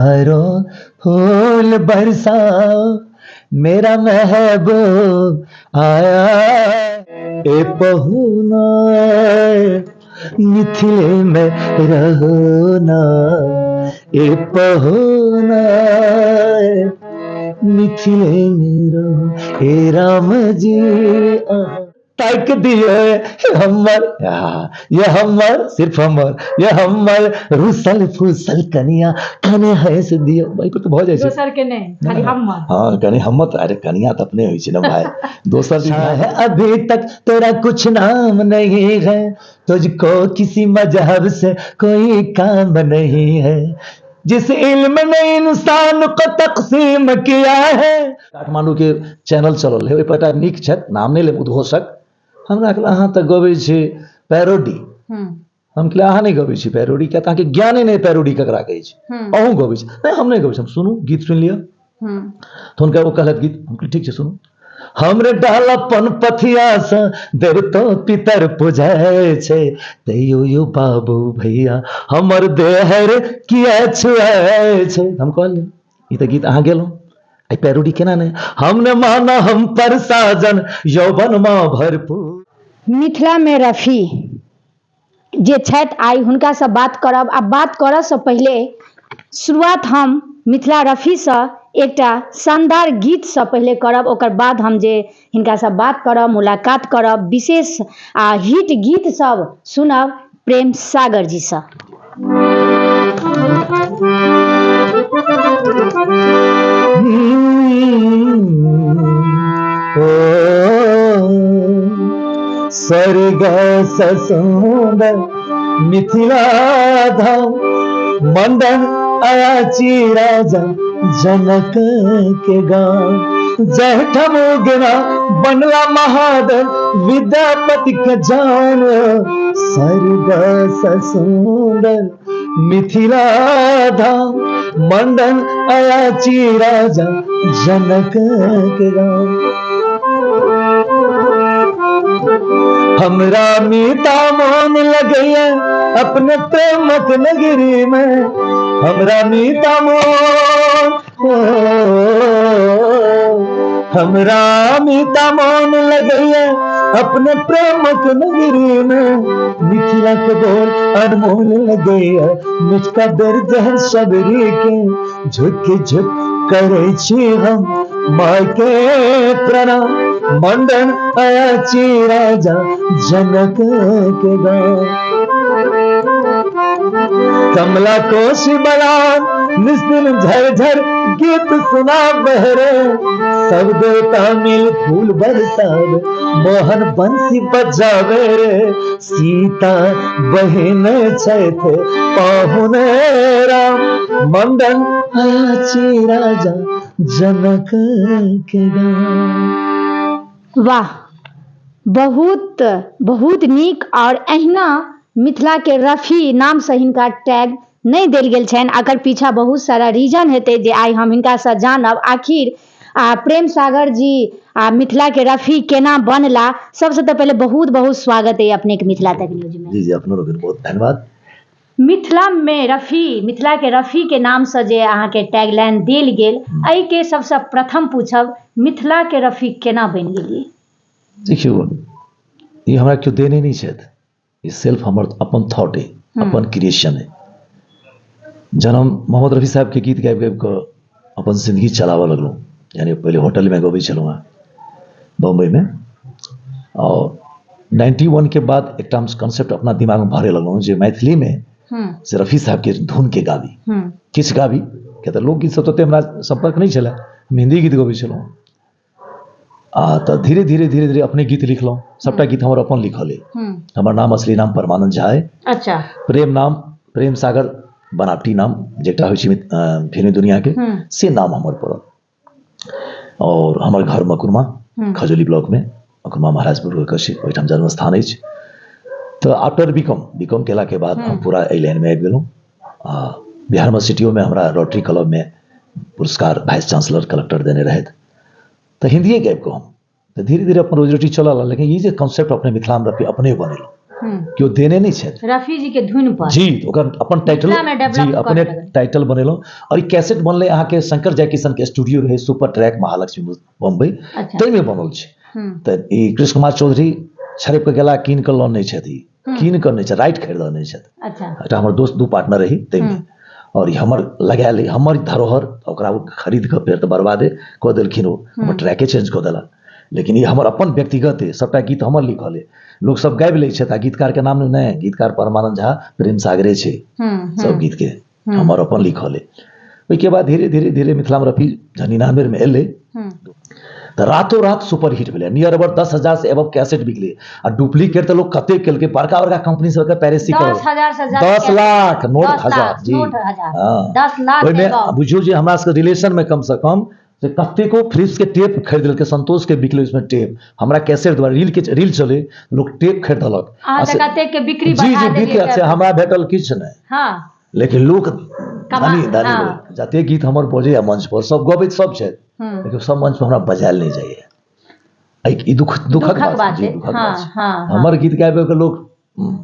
हरो फूल बरसाओ मेरा महबूब आया ए पहुना मिथिले में रहो ना ए पहुना मिथिले में रहो हे राम जी तक दिए हमर ये हमर सिर्फ हमर ये हमर रुसल फुसल कनिया कने है से दियो भाई पर तो बहुत जैसे दोसर के नहीं खाली हमर हाँ कने हमर तो अरे कनिया तो अपने होई छै ना भाई दोसर भी है अभी तक तेरा कुछ नाम नहीं है तुझको किसी मजहब से कोई काम नहीं है जिस इल्म ने इंसान को तकसीम किया है काठमांडू के चैनल चलल है ओइ पर एकटा नीक छै नाम नहीं ले उद्घोषक हमरा कहला अहाँ तऽ गबै छी पैरोडी हम कहले अहाँ नहीं गबै छी पैरोडी क्या अहाँके ज्ञाने नहीं पैरोडी ककरा कहै छै अहूँ गबै छी नहीं हम नहीं गबै छी हम सुनू गीत सुनि लिअ तो हुनका ओ कहलक गीत हम कहलियै ठीक छै सुनू हमरे डालपन पथिया से देवतो पितर पूजै छै तैयो यो बाबू भैया हमर देहर किया छुए छै हम कहलियै ई तऽ गीत अहाँ गेलहुँ आई पैरोडी केना नहीं हमने माना हम पर साजन यौवन में भरपूर मिथिला में रफी जे छथि आइ हुनका से बात करब आ बात करऽ से पहिले शुरुआत हम मिथिला रफी से एकटा शानदार गीत से पहिले करब ओकर बाद हम जे हिनका से बात करब मुलाकात करब विशेष आ हिट गीत सब सुनब प्रेम सागर जी से स्वर्ग सुंदर मिथिला धाम मंडन अयाची राजा जनक के गांव जहठम गिरा बनला महादेव विद्यापति के जान स्वर्ग सुंदर मिथिला धाम मंडन अयाची राजा जनक के गांव हमरा मीता मोहन लगैया अपने प्रेमक नगरी में हमरा मीता मोहन हमरा मीता मोहन लगैया अपने प्रेमक नगरी में मिथिला के बोल अनमोल लगैया मुझका दर्द है सबरी के झुक झुक करे छी हम माय के प्रणाम मंडन अयाची राजा जनक के गांव कमला कोशी बलान निस्दिन झरझर गीत सुना बहरे सब देवता मिल फूल बरसावे मोहन बंसी बजावे रे सीता बहिन छैथ पाहुने राम मंडन अयाची राजा जनक के गांव। वाह बहुत बहुत नीक और अहिना मिथिला के रफी नाम से हिनका टैग नहीं देल गेल छनि एकर पीछा बहुत सारा रीजन हेतै जे आइ हम हिनका से जानब आखिर प्रेम सागर जी मिथिला के रफी केना बनला सबसे तो पहले बहुत बहुत स्वागत है अपने के मिथिला तक न्यूज में। जी जी अपनो लोग बहुत धन्यवाद। मिथिला में रफी मिथिला के रफी के नाम से जे अहाँ के टैगलाइन देल गेल एहि के सबसे प्रथम पूछब मिथिला के रफी केना बनि गेलिए। देखियो ये हमरा क्यों देने नहीं छथि ये सेल्फ हमर अपन थॉट है अपन क्रिएशन है जन्म मोहम्मद रफी साहब के गीत गाबि गाबि कऽ अपन जिंदगी चलावऽ लगलहुँ यानी पहले होटल में गबै छलहुँ बम्बई में और 91 के बाद एक कॉन्सेप्ट अपना दिमाग में भरे लगलहुँ जे मैथिली में से रफी साहब के धुन के गाबी किछु गाबी किया तऽ लोकगीत सब तऽ हमरा संपर्क नहीं छलै हम हिंदी गीत गबै छलहुँ तो धीरे धीरे अपने गीत लिखलहुँ सबटा गीत हमर अपन लिखल है हमर नाम असली नाम परमानंद झा है अच्छा प्रेम नाम प्रेम सागर बनावटी नाम जेटा होइ छै फिल्मी दुनिया के से नाम हमर पड़ल और हमर घर मकुरमा खजोली ब्लॉक में मकुरमा महाराजपुर के ओहिठाम जन्म स्थान अछि तो आफ्टर बीकॉम केला के बाद हम पूरा एहि लाइन में आबि गेलहुँ बिहार यूनिवर्सिटियों में हमरा रोटरी क्लब में पुरस्कार वाइस चांसलर कलेक्टर देने रहथि तो हिंदिए गाबि कऽ हम तो धीरे धीरे अपन रोजी रोटी चलल लेकिन ये जे कॉन्सेप्ट अपने मिथिला में अपने बनेलहुँ केओ देने नहीं छे रफी जी के धुन पर जी ओकर अपन टाइटल मिथिला में develop जी अपने करऽ लगल। टाइटल बनेलो और ई कैसेट बनले अहाँ के शंकर जयकिशन के स्टूडियो रहे सुपर ट्रैक महालक्ष्मी बम्बई अच्छा। तै में बनल छै त ई कृष्ण कुमार चौधरी छरेप के गेला कीन के लऽ नहि छथि कीन के नहि छै राइट खरीद नहि छथि अच्छा एकटा हमर दोस्त दू पार्टनर रही तै में और ई हमर लगायल हमर धरोहर ओकरा उ खरीद के फेर त बर्बादे कऽ देलखिन ओ हमर ट्रैके चेंज कऽ देला लेकिन ई हमर अपन व्यक्तिगत है सबटा गीत हमर लिखल है लोग सब गाबि लै छथि आ गीतकार के नाम नहीं गीतकार परमानंद झा प्रेम सागरे छै सब गीत के हमर अपन लिखल है ओहिके बाद धीरे धीरे धीरे मिथिला में रफी जहन 99 में एलै तो रातों रात सुपर हिट भेलै नियर अबाउट 10,000 से एबव कैसेट बिकलै आ डुप्लीकेट तो लोग कते केलकै बड़का बड़का कंपनी सबके पैरेसी करल 10,000 से 10 लाख नोट 10 हजार लाख, जी नोट हजार, हाँ। 10 लाख ओहिमे above। बुझियो जे हमरा सबके रिलेशन में कम से कम से कतेको फ्लिप्स के टेप खरीद लेलकै संतोष के बिकलै उसमें टेप हमरा कैसेट द्वारा रील चले लोग टेप खरीदलक अहाँ तऽ कते के बिक्री जी बढ़ा जी बिक देलियै से हमरा भेटल किछु नहीं हाँ लेकिन लोग धनी धनी हाँ। लोग जते गीत हमर बजे मंच पर सब गबैत सब छै लेकिन सब मंच पर हमरा बजायल नहीं जाइए ई दुखक दुखक बात जी है। दुखक हाँ, बात छै। हाँ, हमर गीत गाबे के लोग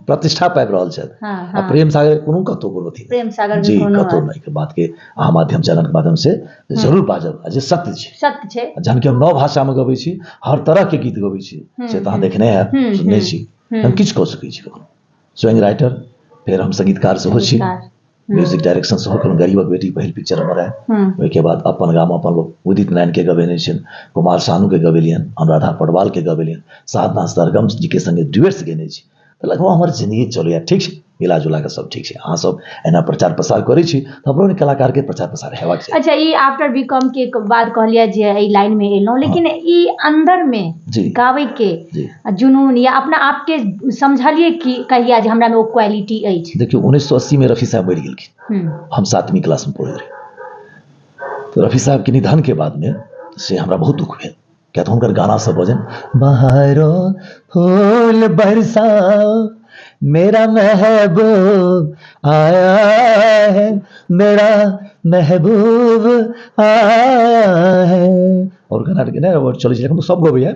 प्रतिष्ठा पाबि रहल छथि हाँ, आ हाँ। प्रेम सागर कोनो कतौ कोनो थी प्रेम सागर जी भी कोनो कतौ नहीं के बात के अहाँ माध्यम चैनल के माध्यम से जरूर बाजब आ जे सत्य छै सत्य छै जहन कि हम नव भाषा में गबै छी हर तरह के गीत गबै छी से तो अहाँ देखने हैं सुनने छी हम किछु कऽ सकै छी कखनो स्वयं राइटर फिर हम संगीतकार सेहो छी म्यूजिक डायरेक्शन सेहो केलहुँ गरीबक बेटी पहिल पिक्चर हमर है ओहिके बाद अपन गाम अपन लोग उदित नारायण के गबेने छियनि कुमार सानू के गबेलियन अनुराधा पडवाल के गबेलियन साधना सरगम जी के संगे ड्यूएट्स गेने छी तऽ लगभग हमर जिंदगी चलैया ठीक छै मिला जुला के सब ठीक छै अहाँ सब एना प्रचार प्रसार करै छी तऽ हमरो कलाकार के प्रचार प्रसार हेबाक चाही अच्छा ई आफ्टर बीकॉम के बाद कहलिए जे ई लाइन में एलहुं लेकिन ई अंदर में जी गावे के जी जुनून या अपना आप के समझलिए कि कहिया जे हमरा में वो क्वालिटी अछि देखियो 1980 में रफी साहब मरि गेलखिन हम 7वीं क्लास में पढ़ैत रही तो रफी साहब के निधन के बाद में से हमरा बहुत दुख भेल क्या तो हुनकर गाना सब बजन बहारो फूल बरसाओ मेरा महबूब आया है मेरा महबूब आया है और गाना के ना और चले हम सब गबैया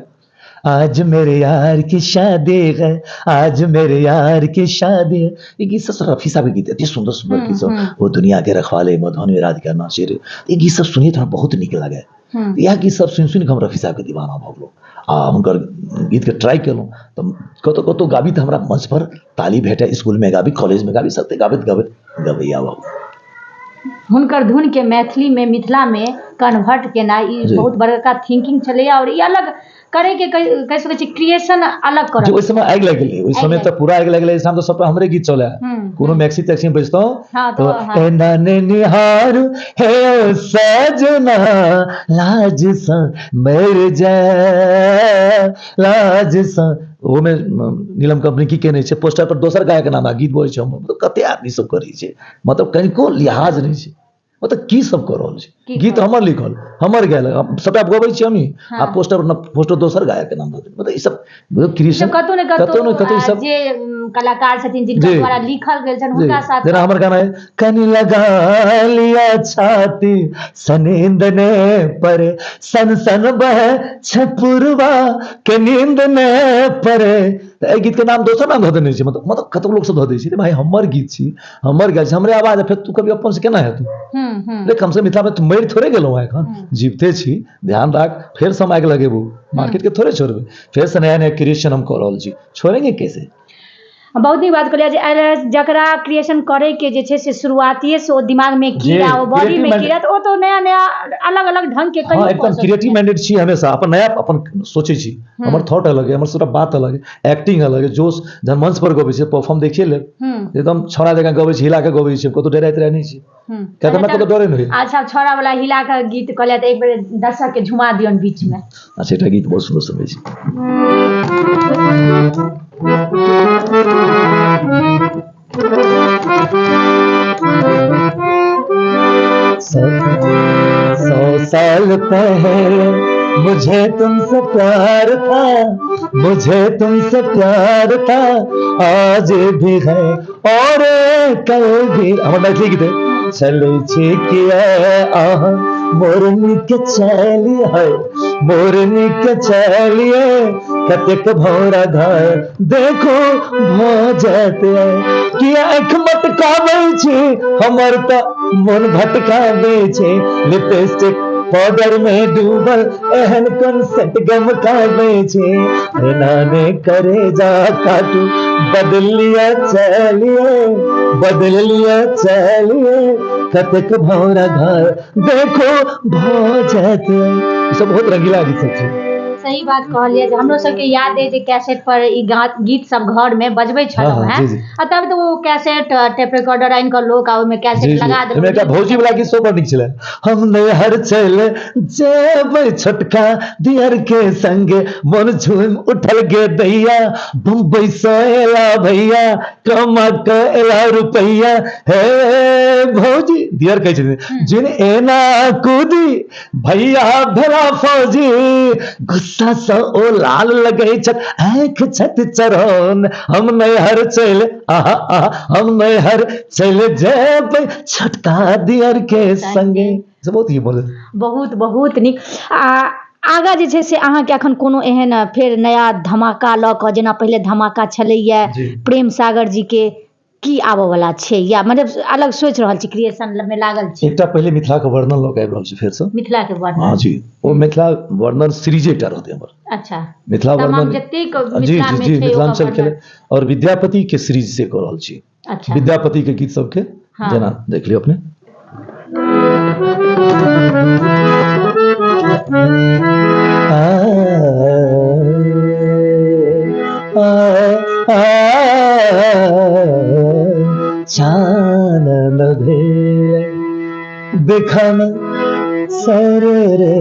आज मेरे यार की शादी है आज मेरे यार की शादी है ये गीत सब रफी साहब के गीत इतने सुंदर सुंदर गीत सब वो दुनिया के रखवाले मधुबनी राधिका नासिर ये गीत सब सुनिए तो बहुत निक लगे यह गीत सब सुनि हम रफी साहब के दीवाना भऽ गेलहुँ आ हुनकर गीत के ट्राई केलहुँ तऽ कतौ कतौ गाबी तऽ हमरा मंच पर ताली भेटै स्कूल में गाबी कॉलेज में गाबी सत्य गाबैत गाबैत गबैया बाबू हुनकर धुन के मैथिली में मिथिला में कन्वर्ट केना ई बहुत बड़का थिंकिंग छलैया और ई अलग करे के कह सकै छी क्रिएशन अलग करब ओहि समय आगि लागि गेलै ओहि समय तऽ पूरा आगि लागि गेलै इस तो सबटा हमरे गीत चले कोनो मैक्सी टैक्सी में बजतो तो एना ने निहार हे सजना लाज सा मर जाए लाज सा वो में नीलम कंपनी की केने छै पोस्टर पर दोसर गायक के नाम आ गीत बोलै छै मतलब कते आदमी सब करै छै मतलब कनिको लिहाज नहीं छै मतलब की सब कर रहल छै गीत हमर लिखल हमर गायल सबटा गबै छी हमी आ पोस्टर दोसर गायक के नाम मतलब ई सब क्रिएशन कतौ ने कतौ सब जे कलाकार छथिन जिनका द्वारा लिखल गेल छन हुनका साथ जेना हमर गाना है कनी लगा लिया छाती सनींद ने पर सन सन बह छपुरवा के नींद ने परे तऽ गीत के नाम दोसर नाम धऽ देने छै मतलब कतौ लोग सब धऽ दै छै भाई हमर गीत छी हमर गायल छै हमरे आवाज है फेर तू कभी अपन से केना हेतू देख हमसे मिथिला में मरि थोड़े गेलहुँ एखन जीवते छी ध्यान राख फेर से हम आगि लगेबू मार्केट के थोड़े छोड़बै फेर से नया नया क्रिएशन हम कऽ रहल छी छोड़ेंगे कैसे बहुत नीक बात कहलिए जे जकरा क्रिएशन करे के जे छै से शुरुआतिये से ओ दिमाग में कीड़ा ओ बॉडी में कीड़ा तो ओ तो नया नया अलग अलग ढंग के हाँ एकदम क्रिएटिव माइंडेड छी हमेशा अपन नया अपन सोचे छी हमर थॉट अलग है हमर सबटा बात अलग है एक्टिंग अलग है जोश जहन मंच पर गबै छै परफॉर्म देखिए ले एकदम छोड़ा जगह गबै छी हिला के गबै छी कतौ डराइत रह नहीं छी क्या हमरा कतौ डरे नहीं अच्छा छोड़ा वाला हिला के गीत कहले त एक बेर दर्शक के झुमा दियौन बीच में अच्छा एकटा गीत बहुत सुंदर सुनै छी सौ साल पहले मुझे तुमसे प्यार था मुझे तुमसे प्यार था आज भी है और कल भी हमर मैथिली गीत चले छी किया मोरनी के चलिए है मोरनी के चलिए कतेक भौरा घर देखो भ जाते कि आँख मटकाबै छै हमर त मन भटकाबै छै लिपस्टिक पाउडर में डूबल एहन कंसेंट गमकाबै छै नाने करे जा काटू बदल लिया चलिए कतेक भौरा घर देखो भ जाते ई सब बहुत रंगीला गीत सब छै सही बात कहलिए जे हमरो सबके याद है जे कैसेट पर ई गीत सब घर में बजबै छलौ हैं आ तब तो वो कैसेट टेप रिकॉर्डर आइन के लोग आ ओमे कैसेट लगा देलक एकटा भौजी वाला गीत सब बड़ नीक छलै हम नैहर चल जेबै छोटका दियर के संगे मन झूम उठल गे दैया बम्बई से एला भैया कमा के एला रुपैया हे भौजी दियर कहै छथिन जिन एना कूदी भैया भेला फौजी गुस्सा से ओ लाल लगे छत आँख छत चरौन हम नैहर चल हम नैहर चल जेबै छोटका दियर के संगे से बहुत ही बोले बहुत नीक आगा जे छै से अहाँके एखन कोनो एहन फेर नया धमाका लऽ कऽ जेना पहिले धमाका छलैया प्रेम सागर जी के की आबऽ वाला छै या मतलब अलग सोच रहल छी क्रिएशन में लागल छी एकटा पहिले मिथिला के वर्णन लऽ के आबि रहल छी फेर से मिथिला के वर्णन हां जी ओ मिथिला वर्णन सीरीज एकटा रहते हमर अच्छा मिथिला वर्णन जतेक जी मिथिलांचल के और विद्यापति के सीरीज से कऽ रहल छी अच्छा विद्यापति के गीत सब के जेना देख लियौ अपने चानन भेल देखन सर रे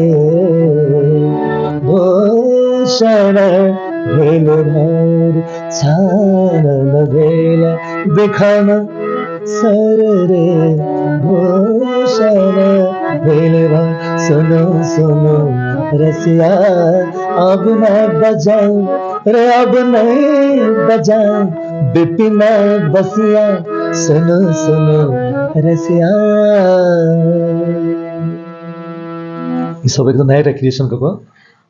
भूषण भेल भर चानन भेल देखन सर रे भूषण भेल भर सुनो सुनो रसिया अब न बजाओ रे अब नहीं बजाओ बिपिन बसिया सुनो सुनो रसिया ई सब एकदम नया क्रिएशन कऽ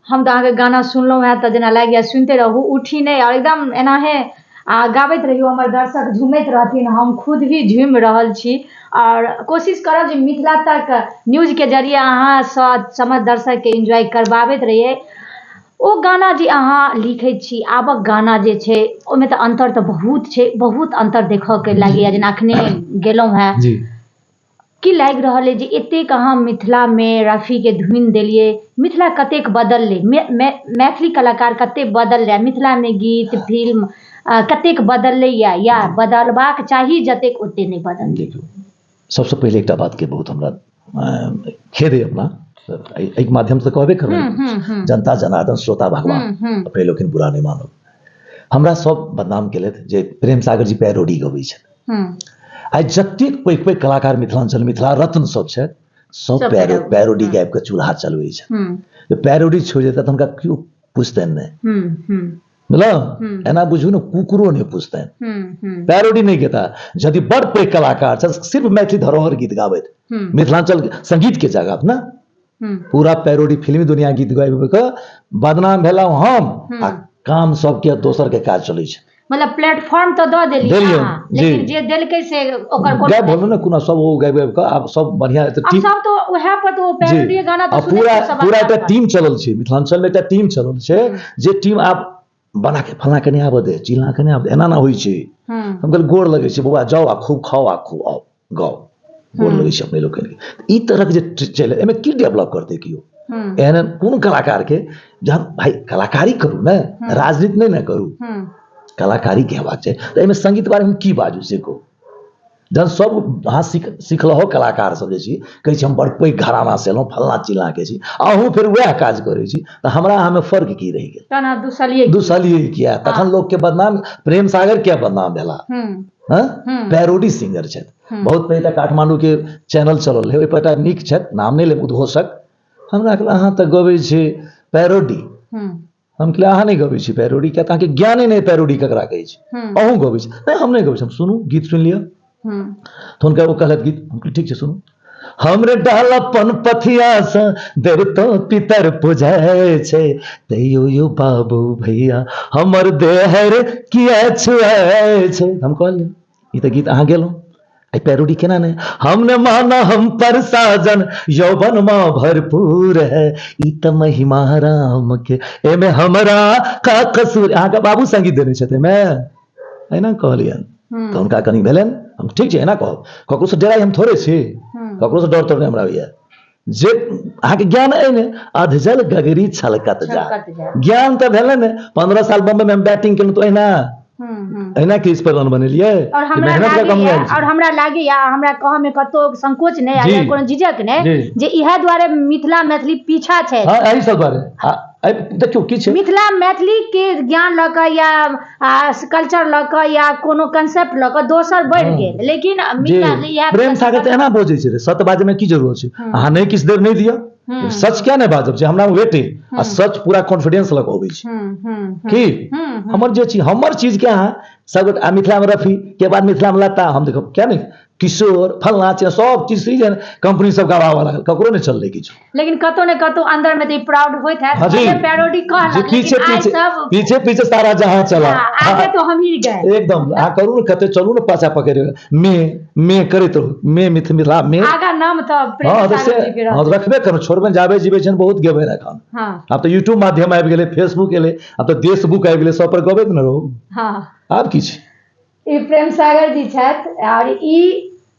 हम तऽ अहाँके गाना सुनलहुँ है तऽ जेना लागि सुनते रहू उठी नहीं और एकदम एनाहे गाबैत रहियो हमर दर्शक झूमैत रहथिन हम खुद भी झूम रहल छी और कोशिश करब जे मिथिला तक न्यूज के जरिए अहाँ समस्त दर्शक के एंजॉय करबाबैत रहिए ओ गाना जे अहाँ लिखै छी आबक गाना जे छै ओहिमे तऽ अंतर तऽ बहुत छै बहुत अंतर देखऽ के लागैया जेना अखने गेलहुँ है की लागि रहल है जे एतेक अहाँ मिथिला में रफी के धुन देलिए मिथिला कतेक बदललै मैथिली कलाकार कतेक बदललै मिथिला में गीत फिल्म कतेक बदललै या बदलबाक चाही जतेक ओते नहीं बदल सबसे पहले एकटा बात के बहुत हमरा खेद है अपना एक माध्यम से कहबे करबै जनता जनार्दन श्रोता भगवान अपने लोकनि बुरा नहीं मानब हमरा सब बदनाम केलथि जे प्रेम सागर जी पैरोडी गबै छथि आइ जतेक पैघ पैघ कलाकार मिथिलांचल मिथिला रत्न सब छथि सब पैरोडी गाबि कऽ चूल्हा चलबै छथि पैरोडी छोड़ि देता तऽ हुनका केओ पुछतनि नहि बुझलहुँ एना बुझू ने कुकुरो नहीं पुछतनि पैरोडी नहीं गेता यदि बड़ पैघ कलाकार छथि सिर्फ मैथिली धरोहर गीत गाबैत मिथिलांचल संगीत के जगह ना पूरा पैरोडी फिल्मी दुनिया गीत गाबि कऽ बदनाम भेलहुँ हम आ काम सबके दोसर के काज चलै छै मतलब प्लेटफॉर्म तो दऽ देलियै लेकिन जे देलकै से ओकर गाबि बोलू ने कोनो सब ओ गाबि के आब सब बढ़िया टीम सब तो उहे पर तो पैरोडी गाना तो पूरा एकटा टीम चलल छै मिथिलांचल में एकटा टीम चलल छै जे टीम आब बना के फलना के नहीं आबऽ दे चिल्ला के नहीं आबऽ एना ना होइ छै हम कहल गोड़ लगै छै बौआ जाओ आ खूब खाओ आ खूब आओ गाओ गोड़ लगै छै अपने लोकनि के ई तरह के जे चले एमे की डेवलप करते कियो एहन कोन कलाकार के जब भाई कलाकारी करू ने राजनीति नहीं ना करू कलाकारी के हेबाक छै तऽ एहिमे संगीत बारे में की बाजू से कहू जहन सब अहाँ सिखलहो कलाकार सब जे छी कहै छी हम बड़ पैघ घराना से एलहुँ फलना चिल्ला के छी अहूँ फिर वएह काज करै छी तऽ हमरा अहाँमे फर्क की रहि गेल दुसलिए किया तखन लोग के बदनाम प्रेम सागर किया बदनाम भेला पैरोडी सिंगर छथि बहुत पहिले काठमांडू के चैनल चलल है ओहि पर नीक छथि नाम नहीं लेब उद्घोषक हमरा कहल अहाँ तऽ गबै छी पैरोडी हम कहले अहाँ नहीं गबै छी पैरोडी क्या अहाँके ज्ञाने नहीं पैरोडी ककरा कहै छै अहूँ गबै छी नहीं हम नहीं गबै छी हम सुनू गीत सुनि लिअ तो उनका वो कहलत गीत हम ठीक है सुनू हमरे डालपन पथिया से देवतो पितर पूजाय छे तैयो यो बाबू भैया हमर देहर किया छुआय छे। हम कहलिए ई त गीत अहाँ गेलहुँ आई पैरोडी केना नहीं हमने माना हम पर साजन यौवन माँ भरपूर है ई त महिमा राम के एमे हमरा का कसूर। अहाँ के बाबू संगीत देने छथे मैं एना कहलियन तो उनका कनी भेलन हम ठीक छै एना कहब ककरो से डराई हम थोड़े छी ककरो से डर तोड़ हमरा होइए जे अहाँ के ज्ञान अइ ने अधजल गगरी छलकत जा ज्ञान त भेलन 15 साल बम्बई में हम बैटिंग केलहुँ तो एना क्रीज पर रन बनेलिए और हमरा लागैया हमरा कह में कतो संकोच नहीं आया कोनो झिझक नहीं जे इहा द्वारे मिथिला मैथिली पीछा छै। हां एही सब द्वारे देखियो की छै मिथिला मैथिली के ज्ञान लक या कल्चर लक या कोनो कांसेप्ट लक दोसर बढ़ गेल लेकिन मिथिला प्रेम सागर त एना बजै छै सत्य बाजे में की जरूरत छै अहाँ नहीं किछ देर नहीं दियो सच क्या नहीं बाजब छै हमरा वेटे आ सच पूरा कॉन्फिडेंस लग अबै छै की हमर जे छी हमर चीज के अहाँ सब मिथिला में रफी के बाद मिथिला में लता हम देखो क्या नहीं किशोर फलना छै सब चीज सीजन कंपनी सब गावा लागल ककरो नहीं चलले किछ लेकिन कतो ने कतो अंदर में तो प्राउड होइत है ये पैरोडी कहला पीछे पीछे सारा जहां चला आगे तो हम ही गए एकदम आ करू न कते चलू न पाछा पकड़े मैं करैत रहू मैं मिथिला में आगा नाम तो प्रेम सागर के हां रखबे करू छोड़बे जाबे जीवे छन बहुत गेबे रखन हां अब तो YouTube माध्यम आबि गेलै फेसबुक एले अब तो देशबुक आबि गेलै सब पर गबे न रहू हां आब की छै ई प्रेम सागर जी छथि और ई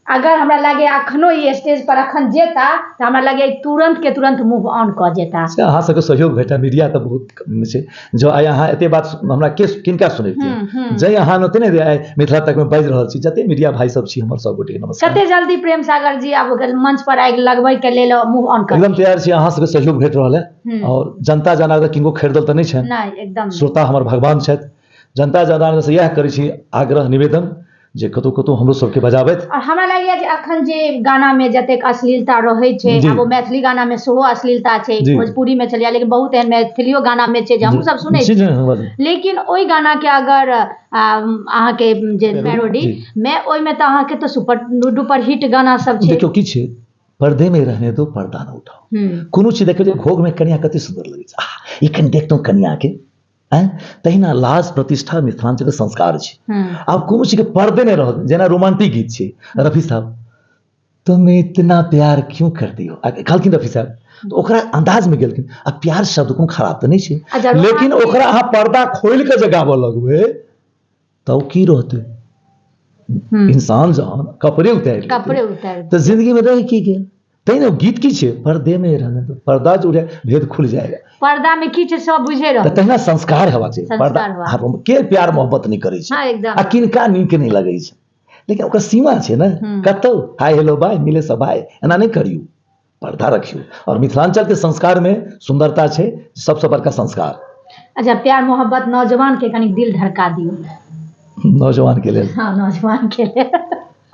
अगर हमरा लगे अखनो ई स्टेज पर अखन जेता त हमरा लगे तुरंत के तुरंत मूव ऑन क जेता। अहाँ सबके सहयोग भेटा मीडिया त बहुत कम छै जो आइ अहाँ एते बात हमरा के किनका सुनैतियै जै अहाँ नते ने आइ मिथिला तक में बाजि रहल छी जते मीडिया भाई सब छी हमर सब गोटे नमस्कार कते जल्दी प्रेम सागर जी आब मंच पर आइ लगबै के लेल मूव ऑन कर एकदम तैयार छी अहाँ सबके सहयोग भेट रहल है और जनता जनार्दन किनको खरीदल त नहीं छै नहीं एकदम श्रोता हमर भगवान छथि जनता जनार्दन से यह करै छी आग्रह निवेदन जे कतो कतो हमरो सबके बजाबैत और हमरा लागैया जे अखन जे गाना में जतेक अश्लीलता रहै छै अब मैथिली गाना में सेहो अश्लीलता छै भोजपुरी में चलिया लेकिन बहुत एहन मैथिलियो गाना में छै जे हम सब सुनै छी लेकिन ओई गाना के अगर अहाँ के जे पैरोडी में ओई में त अहाँ के तो सुपर डुपर हिट गाना सब छै देखियो की छै पर्दे में रहने दो पर्दा न उठाओ कोनो चीज देखियो घोग में कन्या कते सुंदर लगै छै ई कन देखतो कन्या के तहिना लाज प्रतिष्ठा मिथिलांचल के संस्कार छै अब कोनो चीज के पर्दे नहीं रह जेना रोमांटिक गीत छै रफी साहब तुम इतना प्यार क्यों करती हो कहलखिन रफी साहब तो ओकरा अंदाज में गेलखिन अब प्यार शब्द कोनो खराब तो नहीं छै लेकिन ओकरा अहाँ पर्दा खोल के जे गाबऽ लगबै तो की रहते इंसान जहन कपड़े उतार तो जिंदगी में रह की गेल तैने गीत की छै पर्दे में रहने तो पर्दा जो भेद खुल जाएगा पर्दा में की छै सब बुझे रह तहिना संस्कार हेबाक छै पर्दा के प्यार मोहब्बत नहीं करै छै आ किनका नीक नहीं लगै छै लेकिन ओकर सीमा छै ने कतौ हाय हेलो बाय मिले सब भाई एना नहीं करियो पर्दा रखियो और मिथिलांचल के संस्कार में सुंदरता छै सबसे बड़का संस्कार। अच्छा प्यार मोहब्बत नौजवान के कनी दिल धड़का दियो नौजवान के लेल हां नौजवान के लेल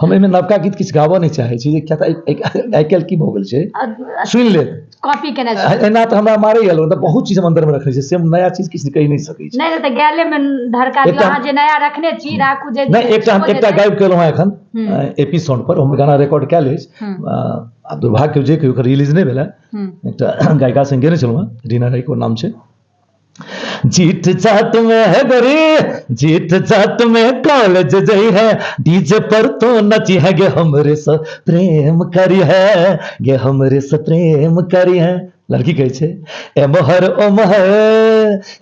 हम एमे नवका गीत किछ गाबऽ नहीं चाहे छी क्या आइ काल्हि की भऽ गेल छै सुनि ले कॉपी केना एना त हमरा मारै गेल त बहुत चीज हम अंदर में रखने छै से नया चीज किछ कहि नहीं सकै छी नहीं त गाले में धड़का दियो अहाँ जे नया रखने छी राखू जे नहीं एकटा गायब केलहुँ एखन एपी साउंड पर हम गाना रिकॉर्ड कए लेछ आ दुर्भाग्य जे कि ओकर रिलीज नहीं भेलै एकटा गायिका संगे गेने छलहुँ रीना राय को नाम छै जीत जाट में है गरी जीत जाट में कॉलेज जई है डीजे पर तो नची है गे हमरे से प्रेम करी है गे हमरे से प्रेम करी है लड़की कहे छे ए मोहर ओ मोहर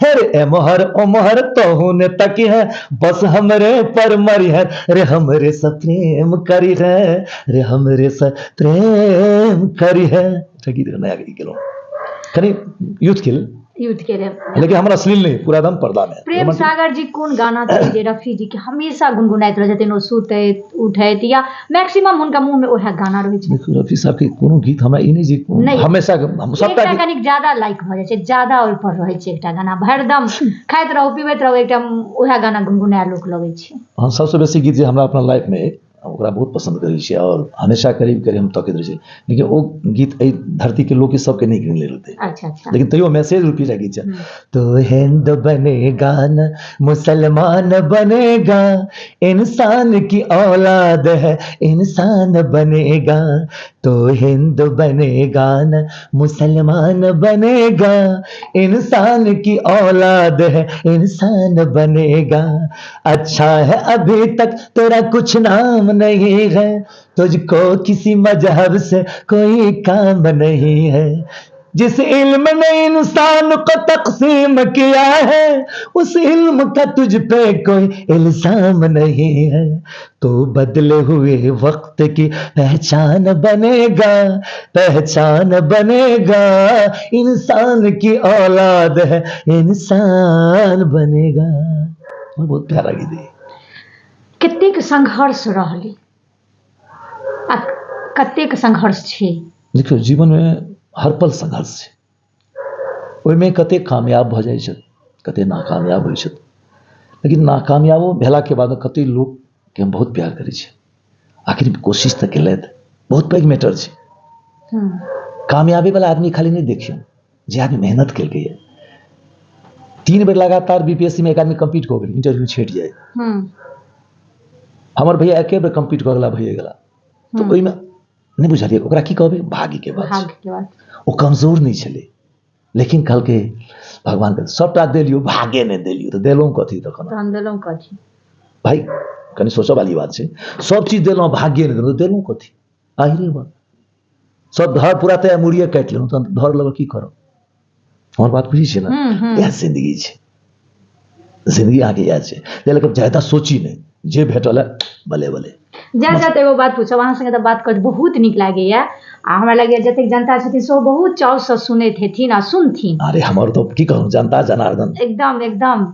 हे रे ए मोहर ओ मोहर तोहू ने तकी है बस हमरे पर मरी है रे हमरे से प्रेम करी है रे हमरे से प्रेम करी है गीत नया गीत गेलो कनी यूथ के लेकिन हमरा अश्लील नहीं पूरा दम पर्दा में। प्रेम सागर जी कौन गाना छै जे रफी जी के हमेशा गुनगुनाइत रह जते नो सुतैत उठैत या मैक्सिमम उनका मुंह में ओहे गाना रहै छै। देखो रफी साहब के कोनो गीत हमरा ई नहीं जी हमेशा हम सबटा कनिक ज्यादा लाइक भ जाय छै ज्यादा ओइ पर रहै छै एकटा गाना भरदम खाइत रहू पीबैत रहू एकटा ओहे गाना गुनगुनाय लोक लगै छै। हां सबसे बेसी गीत जे हमरा अपना लाइफ में ओकरा बहुत पसंद करै छियै और हमेशा करीब करीब हम तकैत रहै छियै, लेकिन ओ गीत एहि धरती के लोग के सबके नीक नहि लगतै, अच्छा लेकिन तैयो मैसेज रूपी गीत छै। तो हिंदू बनेगा न मुसलमान बनेगा, इंसान की औलाद है इंसान बनेगा, तो हिंदू बनेगा न मुसलमान बनेगा, इंसान की औलाद है इंसान बनेगा। अच्छा है अभी तक तेरा कुछ नाम नहीं है, तुझको किसी मजहब से कोई काम नहीं है, जिस इल्म ने इंसान को तकसीम किया है, उस इल्म का तुझ पे कोई इल्जाम नहीं है। तो बदले हुए वक्त की पहचान बनेगा, पहचान बनेगा, इंसान की औलाद है इंसान बनेगा। बहुत प्यारा गीत है। कतेक संघर्ष रहली आ कतेक संघर्ष छै। देखियौ जीवन में हर पल संघर्ष छै, ओहिमे कते कामयाब भऽ जाइ छथि, कते नाकामयाब होइ छथि, लेकिन नाकामयाबो भेलाके बाद कते लोकके हम बहुत प्यार करै छी, आखिर कोशिश तऽ केलथि, बहुत पैघ मैटर छै। कामयाबी वाला आदमी खाली नहीं देखियौ, जे आदमी मेहनत केलकैए। 3 बेर लगातार बीपीएससी में एक आदमी कम्पीट कऽ गेल, इंटरव्यू छँटि जाए, हमर भैया एके बेर कम्पीट कऽ गेला भइए गेला, तऽ ओहिमे नहीं बुझलियै ओकरा की कहबै, भाग्य के बात छै। ओ कमजोर नहीं छलै, लेकिन कहलकै भगवान के सबटा देलियो भाग्य नहीं देलियो, तो देलहुँ कथी तखन देलहुँ कथी। भाई कनि सोचऽ वाली बात छै, सब चीज देलहुँ भाग्य नहीं देलहुँ, तो देलहुँ कथी। आहिरे बात सब धर पूरा तैयार मुड़िए काटि लेलहुँ, तो धर लऽ की करब। हमर बात बुझै छियै ने, इएह जिंदगी छै, जिंदगी अहाँके इएह छै। लेकिन ज्यादा सोची नहीं, जे भेटल है भले भले। जात एगो बात पूछब, अहाँ संगे तऽ बात कर बहुत नीक लागैया, आ हमरा लगैया जतेक जनता छथिन सेहो बहुत चावसँ सुनैत हेथिन आ सुनथिन। अरे हमर तो की कहूँ जनता जनार्दन एकदम एकदम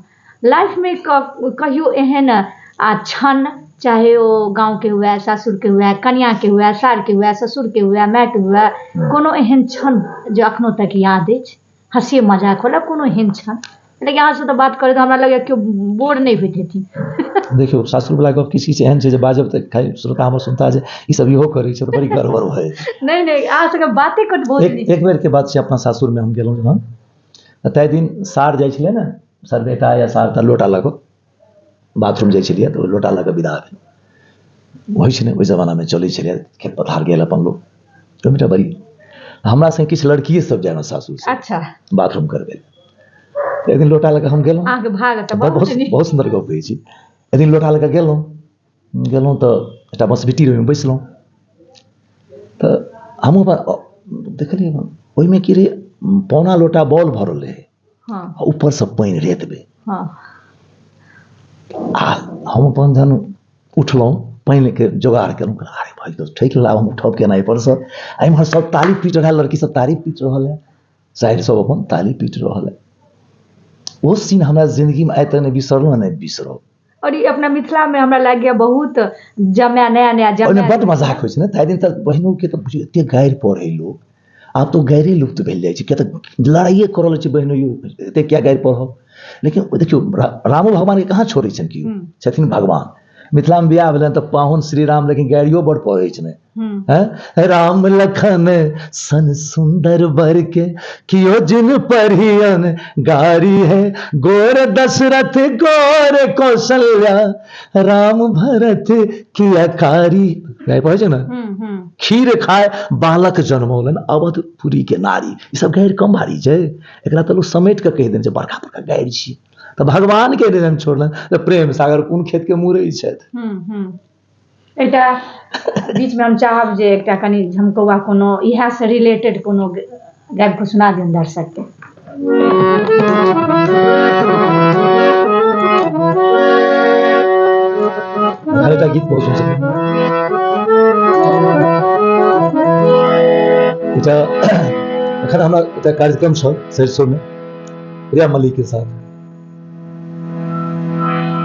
लाइफ में कहियो एहन क्षण, चाहे ओ गाँव के हुए, सासुर के हुए, कन्या के हुए, सार के हुए, ससुर के हुए, माय के हुए, कोनो एहन क्षण जे अखनो तक याद अछि, हँसी मजाक वाला कोनो एहन क्षण। लेकिन अहाँ से तऽ बात करे तो हमरा लगैया केओ बोर नहीं होइत हेथिन। देखियो सासुर वाला गप किसी से एहन छै जे बाजब तऽ खाली श्रोता हमर सुनता जे ई सब इहो करै छै, तऽ बड़ी गड़बड़ भए नहीं नहीं अहाँ संगे बाते कर बहुत एक बेर के बात छै, अपना सासुर में हम गेलहुँ जहन, तै दिन सार जाइ छलै ने, सर बेटा या सार तऽ लोटा लऽ कऽ बाथरूम जाइ छलियै, तऽ लोटा लऽ कऽ विदा भेल। होइ छै ने ओहि जमानामे चलै छलै, खेत पथार गेल अपन लोक, ओहिमे बड़ी हमरा संगे किछु लड़किए सब जाए सासुर से अच्छा बाथरूम करबै। एक दिन लोटा लऽ कऽ हम गेलहुँ, बहुत सुंदर गप कहै छी। एक दिन लोटा लऽ कऽ गेलहुँ तऽ एकटा बसबिट्टी ओहिमे बैसलहुँ, तऽ हमहूँ देखलियै ओहिमे की रे पौना लोटा बॉल भरल रहै, ऊपर से पानि रेतबे, आ हम अपन जहन उठलहुँ पानि के जोगाड़ केलहुँ, अरे भाई तो ठकि लेला, हम उठब केना एहिपर से, एम्हर सब ताली पीट रहल, लड़की सब ताली पीट रहल है, साइड सब अपन ताली पीट रहल है। वो सीन हमरा जिंदगी में आइ तक नहीं बिसरलहुँ, नहीं बिसरब। और ये अपना मिथिला में हमरा लागैया बहुत जमाया नया नया ओहिमे बड्ड मजाक होइ छै ने, ताहि दिन तक बहिनों के तऽ बुझियौ एतेक गारि पढ़ै लोक, आब तो गाइरे लुप्त भेल जाइ छै, किया तऽ लड़ाइए करऽ लगै छै बहिनो, एतेक किया गारि पढ़ब। लेकिन देखियौ रामो भगवान के कहाँ छोड़ै छनि, केओ छथिन भगवान। मिथिला में बियाह भेलनि तऽ पाहुन श्री राम, लेकिन गाड़ियो बड़ पढ़ै छथिन, राम लखन सन सुंदर बर के कियो जिन परियन गारी है, गोर दशरथ गोर कौशल्या, राम भरत किया कारी। गाय पढ़ै छै ने, खीर खाए बालक जन्मौलन अवधपुरी के नारी, ई सब गारि कम भारी छै, एकरा तऽ लोक समेट कऽ कहि देने छै बड़का बड़का गारि छी। तऽ भगवान के जन्म छोड़लनि, प्रेम सागर कोन खेत के मुरै छथि। एकटा बीच में हम चाहब जे एकटा कनि झमकौआ कोनो इएह से रिलेटेड कोनो गाबि कऽ सुना दियौन दर्शक के। एकटा गीत बहुत सुन एखन हमरा एकटा कार्यक्रम छल सरिसो में प्रिया मलिक के साथ,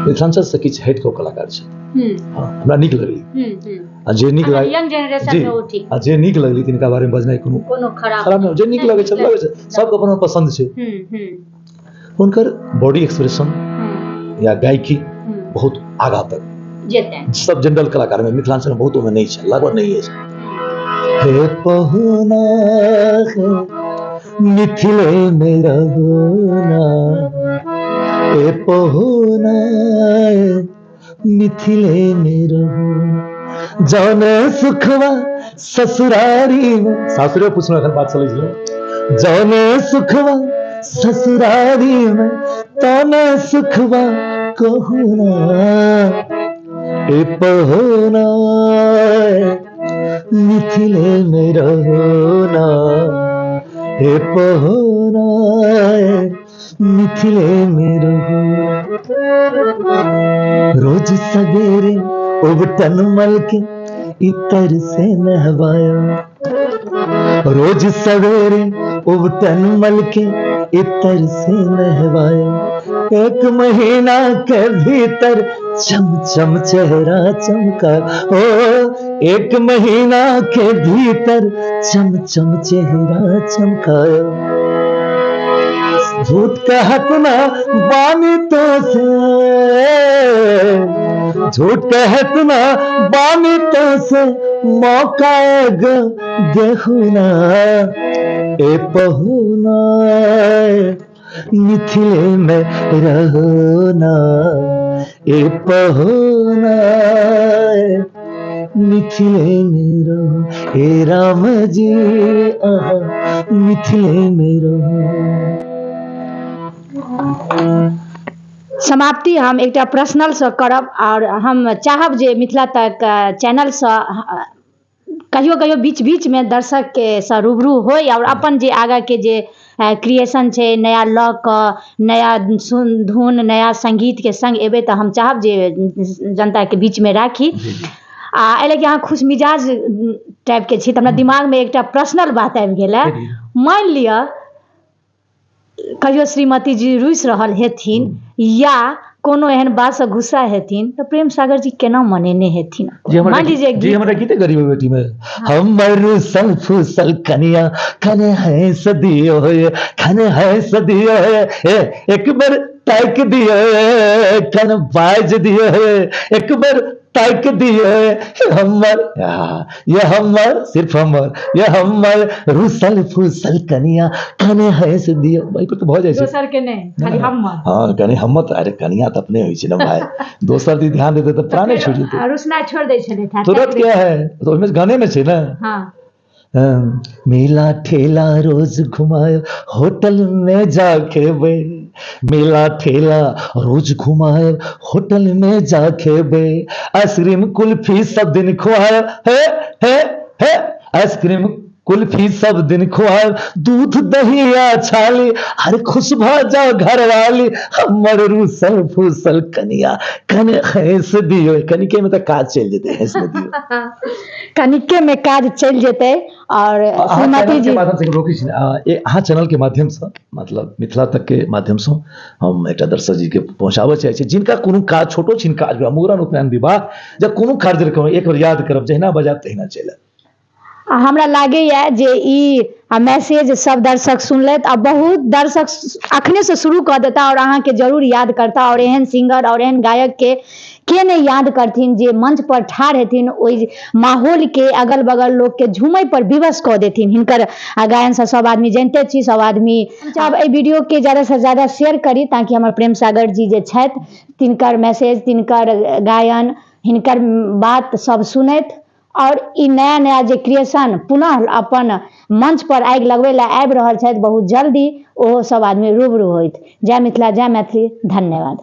मिथिलांचल से किछु हटि कऽ कलाकार छथि, हमरा नीक लगलै, आ जे नीक लागल यंग जनरेशन में ओ ठीक, आ जे नीक लगलै तिनका बारे में बजनाइ कोनो खराब नहि, जे नीक लगै छै सबके अपन पसंद छै। हुनकर बॉडी एक्सप्रेशन या गायकी बहुत आगाँ तक जेते सब जनरल कलाकार में मिथिलांचल में बहुत में नहीं है, लगभग नहीं है। हे पहुना मिथिले में रहोना, हे पहुना मिथिले में रहो, जाने सुखवा ससुरारी में, सासुरे पूछना अगर बात चली जाए, जाने सुखवा ससुरारी में ताने सुखवा कहूना, ए पहुना मिथिले में रहोना, ए पहुना मिथिले में रहो। रोज सवेरे उबटन मल के इतर से नहवाया, रोज सवेरे उबटन मल के इतर से नहवाया, एक महीना के भीतर चम चम चेहरा चमका, ओ एक महीना के भीतर चम चम चेहरा चमकाया। झूठ कहत ना बानी तो से, झूठ कहत ना बानी तो से, मौका देखू ना, ए पहुना मिथिले में रहोना, ए पहुना मिथिले में रहो, हे राम जी आहा मिथिले में रहो। समाप्ति हम एकटा प्रश्नल से करब और हम चाहब जे मिथिला तक चैनल से कहियो कहियो बीच बीच में दर्शक के से रूबरू होय और अपन जे आगा के जे क्रिएशन छै, नया लऽ कऽ नया धुन नया संगीत के संग एबे तऽ हम चाहब जे जनता के बीच में राखी। आ एले कि अहाँ खुश मिजाज टाइप के छी तऽ हमरा दिमाग में एकटा पर्सनल बात आबि गेल है। मान लिअ कहियो श्रीमती जी रुसि रहल हेथिन या कोनो एहन बात से गुस्सा हेथिन तो प्रेम सागर जी केना मनेने हेथिन? मान लीजिए जी हमारा गीते गरीब बेटी में हमर रुसल फुसल कनिया खने है सदियो है, खने है सदियो है, एक बार ताक दियो खन बाज दियो है, एक बार ताक दियो हमर, ये हमर सिर्फ हमर, ये हमर रुसल फुसल कनिया खने है सदियो। भाई पर तो बहुत जैसे दोसर के नहीं खाली हमर, हाँ कनी हमर तो अरे कनिया तो अपने होई छै ना भाई, दोसर दी ध्यान देते तो प्राणे छूट जेते, रुसना छोड़ दै छले था तुरंत क्या है तो उसमें गाने में छै ना। हाँ मेला ठेला रोज घुमायो होटल में जाके बे, मेला ठेला रोज घुमायो होटल में जाके बे, आइसक्रीम कुल्फी सब दिन खुआयो हे आइसक्रीम कुल्फी सब दिन खुआयो, दूध दहिया छाली हर खुश भ जाओ घर वाली, हमर रूसल फूसल कनिया कने हंस दियो। कनिके में तो काज चल जेते, हंस दियो कनिके में काज चल जेते। और श्रीमती जी माध्यम से रोकी छी अहाँ चैनल के माध्यम से मतलब मिथिला तक के माध्यम से हम एकटा दर्शक जी के पहुंचाबे चाहे छी जिनका कोनो काज छोटो छिन काज मूड़न उपनयन विवाह जब कोनो कार्यक्रम एक बार याद करब जहिना बजाब तहिना चलत। हमरा लागैए जे ई मैसेज सब दर्शक सुनलथि आ बहुत दर्शक अखने से शुरू कऽ देता और अहाँके जरूर याद करता। और एहन सिंगर और एहन गायक के नहीं याद करथिन जे मंच पर ठाढ़ हेथिन ओहि माहौल के अगल बगल लोग के झूमै पर विवश कऽ देथिन। हिनकर गायन से सब आदमी जानते छी, सब आदमी अब एहि वीडियो के ज्यादा से ज्यादा शेयर करी ताकि हमर प्रेम सागर जी जे छथि तिनकर मैसेज तिनकर गायन हिनकर बात सब सुनैत और ई नया नया जे क्रिएशन पुनः अपन मंच पर आगि लगबै ला आबि रहल छथि बहुत जल्दी ओहो सब आदमी रूबरू होइत। जय मिथिला जय मैथिली, धन्यवाद।